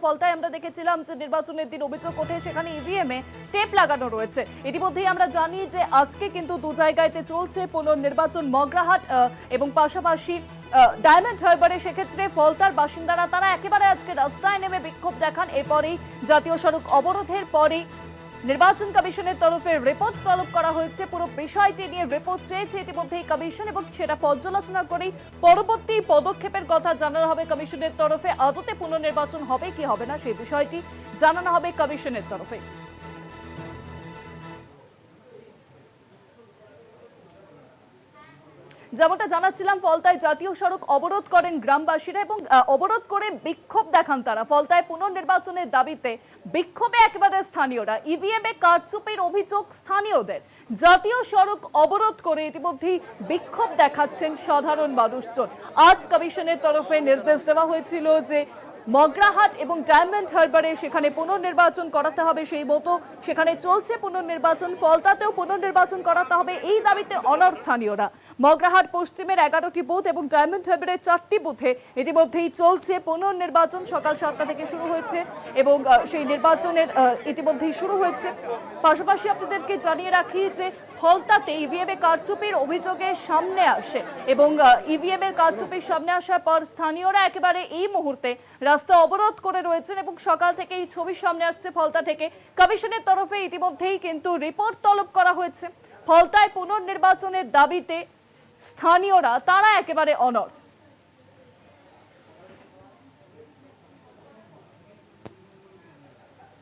ফলতায় আমরা দেখেছিলাম যে নির্বাচনের দিন অভিযোগ ওঠে সেখানে ইভিএম এ টেপ লাগানো রয়েছে। ইতিমধ্যেই আমরা জানি যে আজকে কিন্তু দু জায়গাতে চলছে পুনর্নির্বাচন, মগরাহাট এবং পাশাপাশি ডায়মন্ড হারবারে। সেক্ষেত্রে ফলতার বাসিন্দারা তারা একেবারে আজকে রাস্তায় নেমে বিক্ষোভ দেখান। এরপরেই জাতীয় সড়ক অবরোধের পরেই নির্বাচন কমিশনের তরফে রিপোর্ট তলব করা হয়েছে। পুরো বিষয়টি নিয়ে রিপোর্ট চেয়েছে ইতিমধ্যেই কমিশন এবং সেটা পর্যালোচনা করেই পরবর্তী পদক্ষেপের কথা জানানো হবে কমিশনের তরফে। আদতে পুনর্নির্বাচন হবে কি হবে না সেই বিষয়টি জানানো হবে কমিশনের তরফে। যেমনটা জানাচ্ছিলাম, ফলতায় জাতীয় সড়ক অবরোধ করেন গ্রামবাসীরা এবং অবরোধ করে বিক্ষোভ দেখান তারা। ফলতায় পুনর্নির্বাচনের দাবিতে বিক্ষোভে একেবারে স্থানীয়রা। ইভিএম এ কারচুপির অভিযোগ স্থানীয়দের। জাতীয় সড়ক অবরোধ করে ইতিমধ্যেই বিক্ষোভ দেখাচ্ছেন সাধারণ মানুষজন। আজ কমিশনের তরফে নির্দেশ দেওয়া হয়েছিল যে মগরাহাট এবং ডায়মন্ড হারবারে সেখানে পুনর্নির্বাচন করাতে হবে, সেই মতো সেখানে চলছে পুনর্নির্বাচন। ফলতাতেও পুনর্নির্বাচন করাতে হবে, এই দাবিতে অনড় স্থানীয়রা। মগরাহাট পশ্চিমের 11টি বুথ এবং ডায়মন্ড হারবারের 4টি বুথে ইতিমধ্যেই চলছে পুনর্নির্বাচন। সকাল 7টা থেকে শুরু হয়েছে এবং সেই নির্বাচনের ইতিমধ্যেই শুরু হয়েছে। পাশাপাশি আপনাদেরকে জানিয়ে রাখি যে ফলতাতে ইভিএম এ কারচুপির অভিযোগের সামনে আসে এবং ইভিএম এর কারচুপির সামনে আসার পর স্থানীয়রা একেবারে এই মুহূর্তে রাস্তা অবরোধ করে রয়েছেন এবং সকাল থেকে এই ছবির সামনে আসছে ফলতা থেকে। কমিশনের তরফে ইতিমধ্যেই কিন্তু রিপোর্ট তলব করা হয়েছে। ফলতায় পুনর্নির্বাচনের দাবিতে স্থানীয়রা তারা একেবারে অনড়।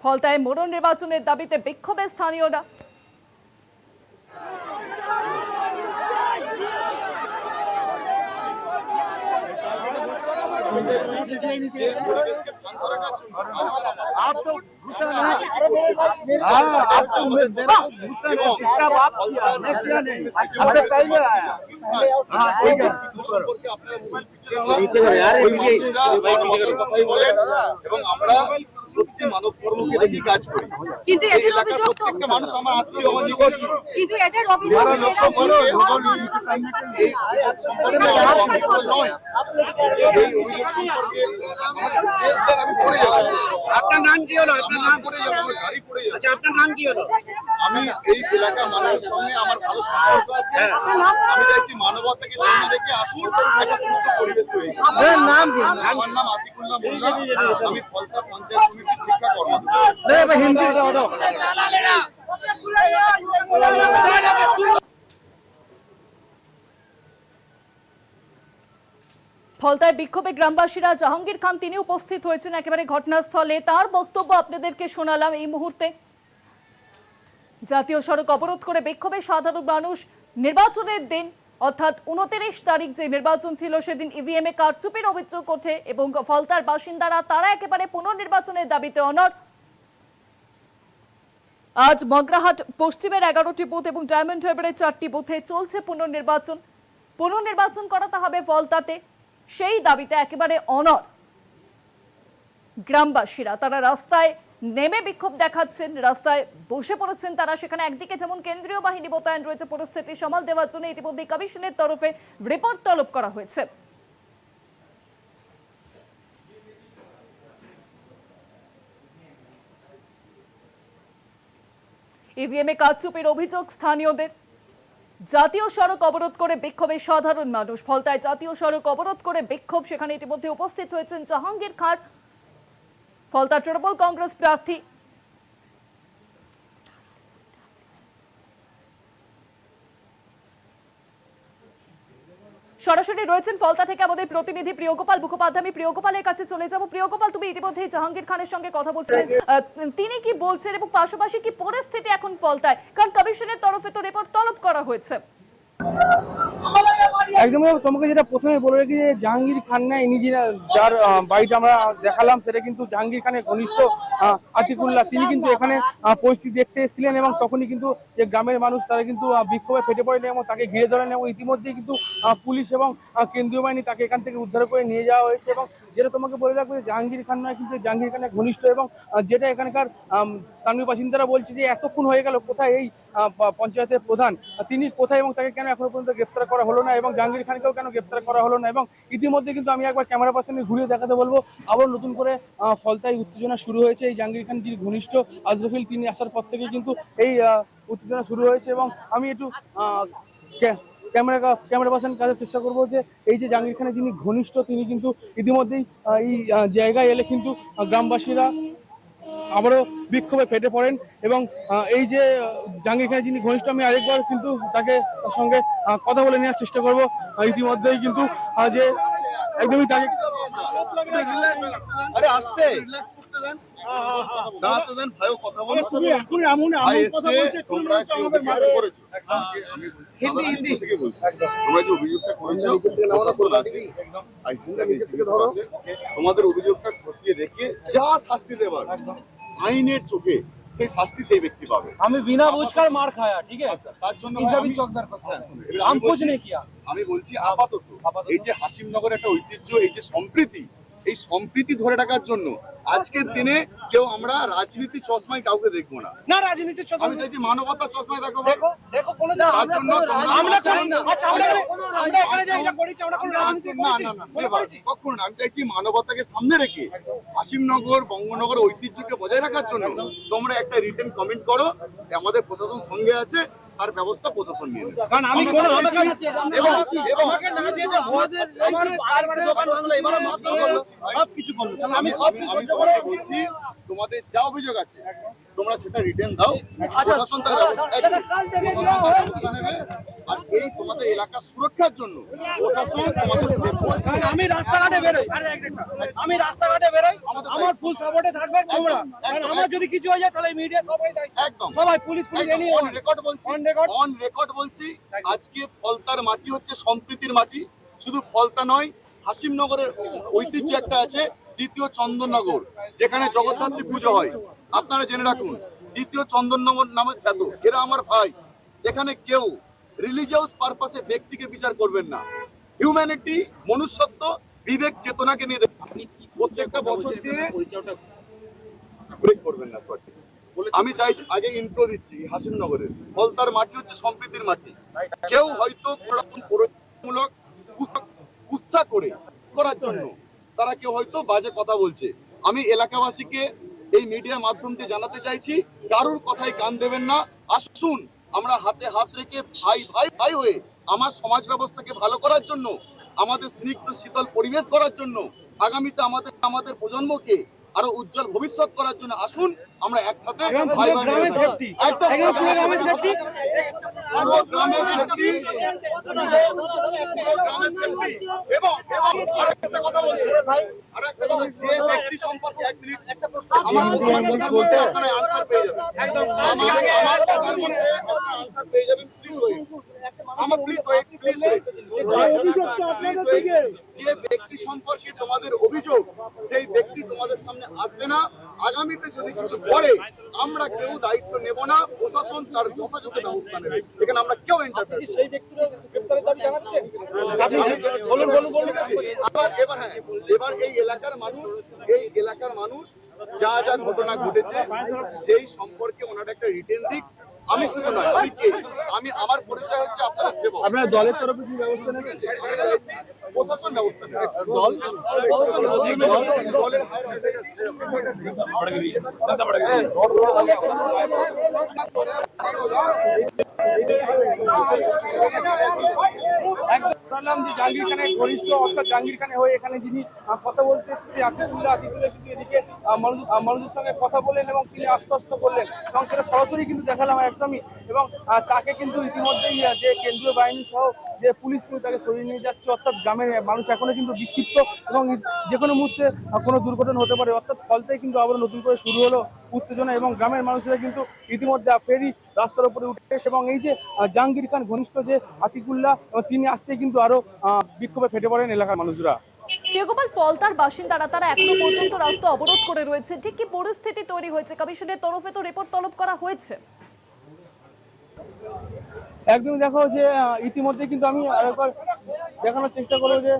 ফলতায় পুনর্নির্বাচনের দাবিতে বিক্ষোভে স্থানীয়রা। आप तो এবং আমরা সত্যি মানব কর্মকে দেখি কাজ করি, কিন্তু এলাকার প্রত্যেকটা মানুষ আমার আত্মীয়, আমার নিকট, কিন্তু এদের অভিযোগ নয়। এই অভিযোগ সম্পর্কে আমি পড়ে যাব। আপনার নাম কি হলো? আপনার নাম পড়ে যাব, গাড়ি পড়ে যাবে। আচ্ছা, আপনার নাম কি হলো? আমি এই এলাকার মানুষের সঙ্গে আমার ভালো সম্পর্ক আছে। আমি চাইছি মানবতাকে সামনে রেখে আসুন, একটা সুস্থ পরিবেশ তৈরি করুন। আপনার নাম কি? আমার নাম আতিকুল্লাহ মোল্লা। আমি ফলতা পঞ্চায়েত সমিতি শিক্ষা কর্মকর্তা। ফলতায় বিক্ষোভে গ্রামবাসীরা। জাহাঙ্গীর খান তিনি উপস্থিত হয়েছেন একেবারে ঘটনাস্থলে, তার বক্তব্য আপনাদেরকে শোনালাম। এই মুহূর্তে জাতীয় সড়ক অবরোধ করে বিক্ষোভে সাধারণ মানুষ। নির্বাচনের দিন অর্থাৎ 29 তারিখ যে নির্বাচন ছিল সেদিন ইভিএম এ কারচুপির অভিযোগ ওঠে এবং ফলতার বাসিন্দারা তারা একেবারে পুনর্নির্বাচনের দাবিতে অনড়। আজ মগরাহাট পশ্চিমের 11টি বুথ এবং ডায়মন্ড হারবারের 4টি বুথে চলছে পুনর্নির্বাচন। পুনর্নির্বাচন করাতে হবে ফলতাতে, সেই দাবিতে একেবারে অনড় গ্রামবাসীরা। তারা রাস্তায় নেমে বিক্ষোভ দেখাচ্ছেন, রাস্তায় বসে পড়েছেন তারা। সেখানে একদিকে যেমন কেন্দ্রীয় বাহিনী মোতায়েন রয়েছে পরিস্থিতি সামাল দেওয়ার জন্য, ইতিমধ্যে কমিশনের তরফে রিপোর্ট তলব করা হয়েছে। ইভিএম এ কারচুপির অভিযোগ স্থানীয়দের। জাতীয় সড়ক অবরোধ করে বিক্ষোভে সাধারণ মানুষ। ফলতায় জাতীয় সড়ক অবরোধ করে বিক্ষোভ, সেখানে ইতিমধ্যে উপস্থিত হয়েছেন জাহাঙ্গীর খান, ফলতা তৃণমূল কংগ্রেস প্রার্থী। সরাসরি রয়েছেন ফলতা থেকে আমাদের প্রতিনিধি প্রিয়গোপাল মুখোপাধ্যায়। আমি প্রিয়গোপালের কাছে চলে যাব। প্রিয়গোপাল, তুমি ইতিমধ্যে জাহাঙ্গীর খানের সঙ্গে কথা বলছিলেন, তিনি কি বলছেন এবং পাশাপাশি কি পরিস্থিতি এখন ফলতায়, কারণ কমিশনের তরফে তো রিপোর্ট তলব করা হয়েছে। একদম তোমাকে যেটা প্রথমে বলে রেখি যে জাহাঙ্গীর খান না, ইনি যার বাড়িটা আমরা দেখালাম সেটা কিন্তু জাহাঙ্গীর খানের ঘনিষ্ঠ আতিকুল্লাহ। তিনি কিন্তু এখানে পরিস্থিতি দেখতে এসেছিলেন এবং তখনই কিন্তু যে গ্রামের মানুষ তারা কিন্তু বিক্ষোভে ফেটে পড়েন এবং তাকে ঘিরে ধরেন এবং ইতিমধ্যেই কিন্তু পুলিশ এবং কেন্দ্রীয় বাহিনী তাকে এখান থেকে উদ্ধার করে নিয়ে যাওয়া হয়েছে এবং যেটা তোমাকে বলে রাখবো যে জাহাঙ্গীর খান নয়, কিন্তু জাহাঙ্গীর খানের ঘনিষ্ঠ, এবং যেটা এখানকার স্থানীয় বাসিন্দারা বলছে যে এতক্ষণ হয়ে গেল কোথায় এই পঞ্চায়েতের প্রধান, তিনি কোথায় এবং তাকে কেন এখনো পর্যন্ত গ্রেপ্তার করা হলো না, এবং জাহাঙ্গীর খানকেও কেন গ্রেপ্তার করা হলো না। এবং ইতিমধ্যে কিন্তু আমি একবার ক্যামেরা পার্সনে ঘুরিয়ে দেখাতে বলবো, আবার নতুন করে ফলতায় উত্তেজনা শুরু হয়েছে। এই জাহাঙ্গীর খান যিনি ঘনিষ্ঠ আজরফিল, তিনি আসার পর থেকে কিন্তু এই উত্তেজনা শুরু হয়েছে। এবং আমি একটু ক্যামেরা পার্সন কাজের চেষ্টা করবো যে এই যে জাহাঙ্গীর খানের যিনি ঘনিষ্ঠ, তিনি কিন্তু ইতিমধ্যেই এই জায়গায় এলে কিন্তু গ্রামবাসীরা আবারও বিক্ষোভে ফেটে পড়েন। এবং এই যে জাহাঙ্গীর খানের যিনি ঘনিষ্ঠ, আমি আরেকবার কিন্তু তার সঙ্গে কথা বলে নেওয়ার চেষ্টা করবো। ইতিমধ্যেই কিন্তু যে একদমই তাকে আরে আসতে রিল্যাক্স করতে দেন, দাঁড়াতে দেন, ভাইও কথা বলো। তুমি এখন এমন ভাই কথা এসছে, বলছো, তোমরা যে অভিযোগটা করেছো, আমি বলছি হিন্দি থেকে বলছি, তোমরা যে অভিযোগটা করেছো প্রশাসন আছে, আইসিসি আছে, তোমাদের অভিযোগটা খতিয়ে দেখে যা শাস্তি দেবার আইনের চোখে সেই শাস্তি সেই ব্যক্তি পাবে। हमें बिना पूछकर मार खाया, ठीक है। আচ্ছা, তার জন্য इसे भी আমি- चौकदार को হ্যাঁ, শুনুন, এবার हम আমি कुछ বলছি- नहीं किया। আমি বলছি আপাতত এই যে হাসিমনগর একটা ঐতিহ্য, এই যে সম্প্রীতি, এই সম্প্রীতি ধরে রাখার জন্য আজকের দিনে কেউ আমরা রাজনীতি চশমায় কাউকে দেখবো না। ना राजनीति चौकदार আমি চাইছি মানবতা চশমায় দেখো। देखो देखो কোনো না তার জন্য আমরা করি না। আচ্ছা আমরা এখানে যে এটা করেছি আমরা কোন রাজনীতি না করেছি? না না never, কখনো না। আমি চাইছি মানবতাকে সামনে রেখে হাসিমনগর বঙ্গনগর ঐতিহ্যকে বজায় রাখার জন্য তোমরা একটা রিটেন কমেন্ট করো, আমাদের প্রশাসন সঙ্গে আছে, তার ব্যবস্থা প্রশাসন নিয়ে নেবে। কারণ আমি কোন আমাকে এবং এবং আমাকে না দিয়েছে ভোট আমার বারবার দোকান ভাঙলো, এবারে মারধর করলো, সব কিছু করলো। তাহলে আমি সব আমি আমি তোমাকে বলছি, তোমাদের যা অভিযোগ আছে তোমরা সেটা রিটেন দাও, প্রশাসন তার ব্যবস্থা নেবে। আর এই তোমাদের এলাকার সুরক্ষার জন্য প্রশাসন তোমাদের সেভ করছে। কারণ আমি রাস্তাঘাটে বেরোই, আমি রাস্তাঘাটে বেরোই, আমার ফুল সাপোর্টে থাকবে তোমরা। কারণ আমার যদি কিছু হয়ে যায় তাহলে মিডিয়া সবাই দায়ী, একদম সবাই পুলিশ এনে অন রেকর্ড বলছি, On record? অন রেকর্ড বলছি, আজকে ফলতার মাটি হচ্ছে সম্প্রীতির মাটি। শুধু ফলতা নয়, হাসিমনগরের ঐতিহ্য একটা আছে দ্বিতীয় চন্দননগর, যেখানে জগদ্ধাত্রী পুজো হয়। আপনারা জেনে রাখুন, দ্বিতীয় চন্দননগর নামে খ্যাত, এরা আমার ভাই। এখানে কেউ রিলিজিয়াস পারপাসে ব্যক্তিকে বিচার করবেন না। হিউম্যানিটি, মনুষ্যত্ব, বিবেক, চেতনাকে নিয়ে দেখুন। প্রত্যেকটা বছর দিয়ে ব্রেক করবেন না, সরি। আমি চাইছি, আগে ইন্ট্রো দিচ্ছি, হাসিমনগরের ফলতার মাটি হচ্ছে সম্প্রীতির মাটি। কেউ হয়তো কোনোরকম প্ররোচনামূলক উৎসাহ করার জন্য তারা কেউ হয়তো বাজে কথা বলছে। আমি এলাকাবাসীকে এই মিডিয়ার মাধ্যম দিয়ে জানাতে চাইছি, কারোর কথায় কান দেবেন না। আসুন আমরা হাতে হাত রেখে ভাই ভাই ভাই হয়ে আমার সমাজ ব্যবস্থাকে ভালো করার জন্য, আমাদের স্নিগ্ধ শীতল পরিবেশ করার জন্য, আগামীতে আমাদের প্রজন্মকে আরো উজ্জ্বল ভবিষ্যৎ করার জন্য আসুন আমরা একসাথে ভাই ভাই গ্রামের সেফটি, একদম পুরো গ্রামের সেফটি, পুরো গ্রামের সেফটি, পুরো গ্রামের সেফটি। এবং আরেকটা কথা বলছি, আরেকটা কথা, যে ব্যক্তি সম্পর্কে এক মিনিট আমার কথার মধ্যে আপনারা আনসার পেয়ে যাবেন। আমার কথার মধ্যে আপনারা আনসার পেয়ে যাবেন। প্লিজ ওয়েট, আমার প্লিজ ওয়েট, প্লিজ ওয়েট। যে ব্যক্তি সম্পর্কে তোমাদের অভিযোগ, সেই ব্যক্তি তোমাদের সামনে আসবে না। আগামীতে যদি কিছু করে আমরা কেউ দায়িত্ব নেব না, প্রশাসন তার যথাযথ ব্যবস্থা নেবে। এখানে আমরা কেউ এন্টারফেয়ার করব না। সেই ব্যক্তির গ্রেফতারের দাবি জানাচ্ছেন? বলুন বলুন বলুন। ঠিক আছে, এবার এই এলাকার মানুষ যা যা ঘটনা ঘটেছে সেই সম্পর্কে ওনারা একটা রিটেন দিক। আমি শুধু নয়, আমি কে, আমি আমার পরিচয় হচ্ছে আপনাদের সেবক। আপনার দলের তরফে কি ব্যবস্থা নেবে? ঠিক আছে, আমি চাইছি প্রশাসন ব্যবস্থা নেবে। প্রশাসন ব্যবস্থা নেবে। দলের হায়ার বিষয়টা একদম বললাম যে জাহাঙ্গীর খানের ঘনিষ্ঠ, অর্থাৎ জাহাঙ্গীর খানের হয়ে এখানে যিনি কথা বলতে এসেছে আতিকুল্লাহ কিন্তু এদিকে মানুষের সঙ্গে কথা বললেন এবং তিনি আশ্বস্ত করলেন, এবং সেটা সরাসরি কিন্তু দেখালাম একদমই। এবং তাকে কিন্তু ইতিমধ্যেই যে কেন্দ্রীয় বাহিনী সহ যে পুলিশ কিন্তু তাকে সরিয়ে নিয়ে যাচ্ছে, অর্থাৎ গ্রামের মানুষ এখনো কিন্তু বিক্ষিপ্ত এবং যে কোনো মুহূর্তে কোনো দুর্ঘটনা হতে পারে। অর্থাৎ ফলতেই কিন্তু আবার নতুন করে শুরু হলো উত্তেজনা, এবং গ্রামের মানুষেরা কিন্তু ইতিমধ্যে ফেরি রাস্তার উপরে উঠে এসে, এবং এই যে জাহাঙ্গীর খান ঘনিষ্ঠ যে আতিকুল্লাহ, তিনি আসতেই কিন্তু আরো বিক্ষোভে ফেটে পড়েন এলাকার মানুষরা। শিবগোপাল, ফলতার বাসিন্দারা তারা এখনো পর্যন্ত রাস্তা অবরোধ করে রয়েছে, ঠিক কি পরিস্থিতি তৈরি হয়েছে? কমিশনের তরফে তো রিপোর্ট তলব করা হয়েছে। একদমই দেখো যে ইতিমধ্যে কিন্তু আমি আরেকবার দেখানোর চেষ্টা করলো যে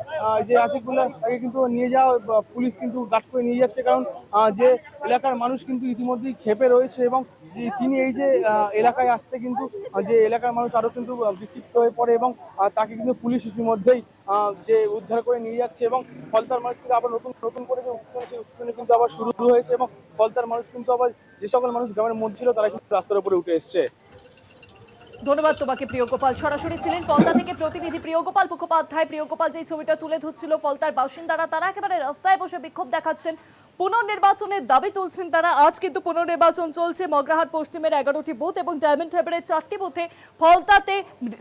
যে আতিকুল্লাহ তাকে কিন্তু নিয়ে যাওয়া পুলিশ কিন্তু গার্ড করে নিয়ে যাচ্ছে, কারণ যে এলাকার মানুষ কিন্তু ইতিমধ্যেই ক্ষেপে রয়েছে এবং যে তিনি এই যে এলাকায় আসতে কিন্তু যে এলাকার মানুষ আরো কিন্তু বিক্ষিপ্ত হয়ে পড়ে এবং তাকে কিন্তু পুলিশ ইতিমধ্যেই যে উদ্ধার করে নিয়ে যাচ্ছে এবং ফলতার মানুষ কিন্তু আবার নতুন নতুন করে যে উত্তেজনা, সেই উত্তেজনা কিন্তু আবার শুরু হয়েছে এবং ফলতার মানুষ কিন্তু আবার যে সকল মানুষ গ্রামের মধ্যে ছিল তারা কিন্তু রাস্তার উপরে উঠে এসছে। ধন্যবাদ তোমাকে প্রিয়গোপাল। সরাসরি ছিলেন ফলতা থেকে প্রতিনিধি প্রিয়গোপাল মুখোপাধ্যায়। প্রিয়গোপাল যে ছবিটা তুলে ধরছিল ফলতার বাসিন্দারা, তারা একেবারে রাস্তায় বসে বিক্ষোভ দেখাচ্ছেন, পুনর্নির্বাচনের দাবি তুলছেন তারা। আজ কিন্তু পুনর্নির্বাচন চলছে মগরাহাট পশ্চিমের 11টি বুথ এবং ডায়মন্ড হারবারের 4টি বুথে। ফলতাতে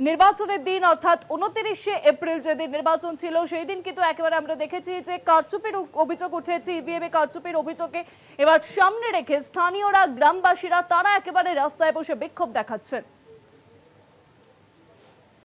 নির্বাচনের দিন অর্থাৎ 29শে এপ্রিল যেদিন নির্বাচন ছিল সেই দিন কিন্তু একেবারে আমরা দেখেছি যে কারচুপির অভিযোগ উঠেছে, ইভিএমে কারচুপির অভিযোগে এবার সামনে রেখে স্থানীয়রা গ্রামবাসীরা তারা একেবারে রাস্তায় বসে বিক্ষোভ দেখাচ্ছেন।